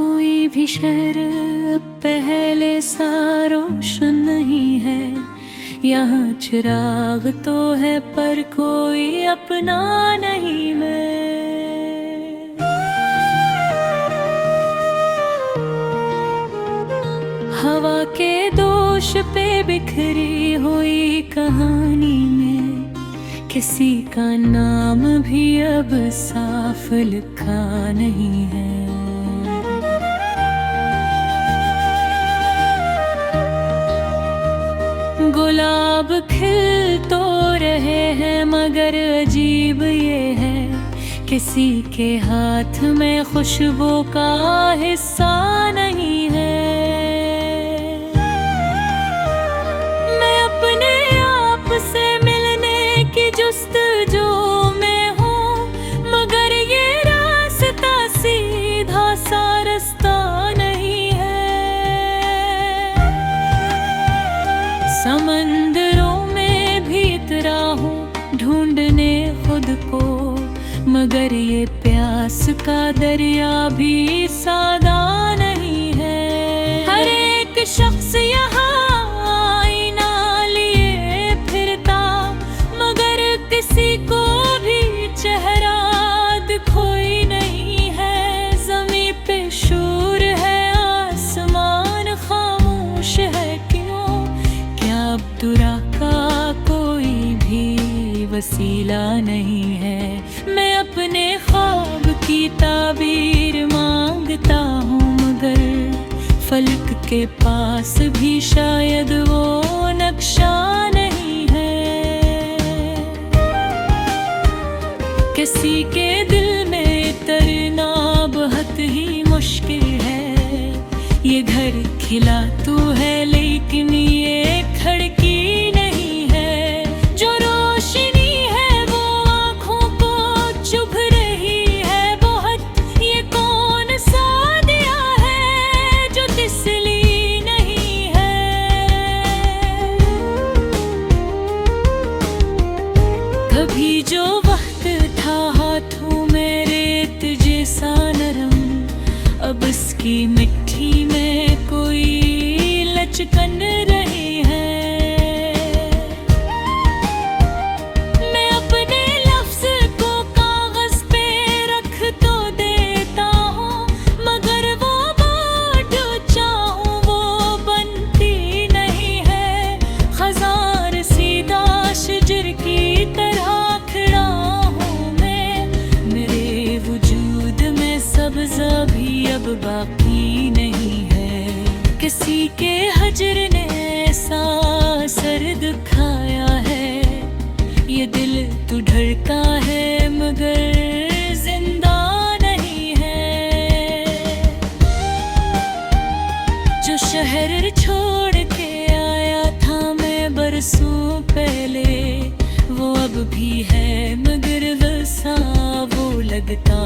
कोई भी शहर पहले सा रोशन नहीं है। यहाँ चिराग तो है पर कोई अपना नहीं मैं। हवा के दोष पे बिखरी हुई कहानी में किसी का नाम भी अब साफ लिखा नहीं है। गुलाब खिल तो रहे हैं मगर अजीब ये है किसी के हाथ में खुशबू का हिस्सा नहीं है। मैं अपने आप से मिलने की जुस्तजू में हूँ मगर ये रास्ता सीधा सा रास्ता नहीं है। समंदरों में भी उतरा हूँ ढूंढने खुद को मगर ये प्यास का दरिया भी सादा नहीं है। हर एक शख्स यहाँ आईना लिए फिरता मगर किसी को भी चेहरा दिखोई नहीं है। ज़मीं पे शूर है आसमान खामोश है क्यों? क्या अब्दुरा का कोई भी वसीला नहीं है? मैं अपने ख्वाब की ताबीर मांगता हूँ मगर फलक के पास भी शायद वो नक्शा नहीं है। किसी के दिल में उतरना बहुत ही मुश्किल है। ये घर खिला तू है लेकिन ये खिड़की नहीं है। जो रोशनी है वो आँखों को चुभ रही है बहुत। ये कौन सा दिया है जो तिसली नहीं है? कभी जो वक्त था हाथों में रेत जैसा नरम अब उसकी मिट्टी में कोई लचकन रही है। मैं अपने लफ्ज़ को कागज़ पे रख तो देता हूँ मगर वो बात जो चाहूँ वो बनती नहीं है। ख़ज़ान सीधा शजर की तरह खड़ा हूँ मैं। मेरे वजूद में सब्ज़ा भी अब बाकी नहीं है। किसी के हजर ने ऐसा असर दिखाया है। ये दिल तो धड़का है मगर जिंदा नहीं है। जो शहर छोड़ के आया था मैं बरसों पहले वो अब भी है मगर वैसा वो लगता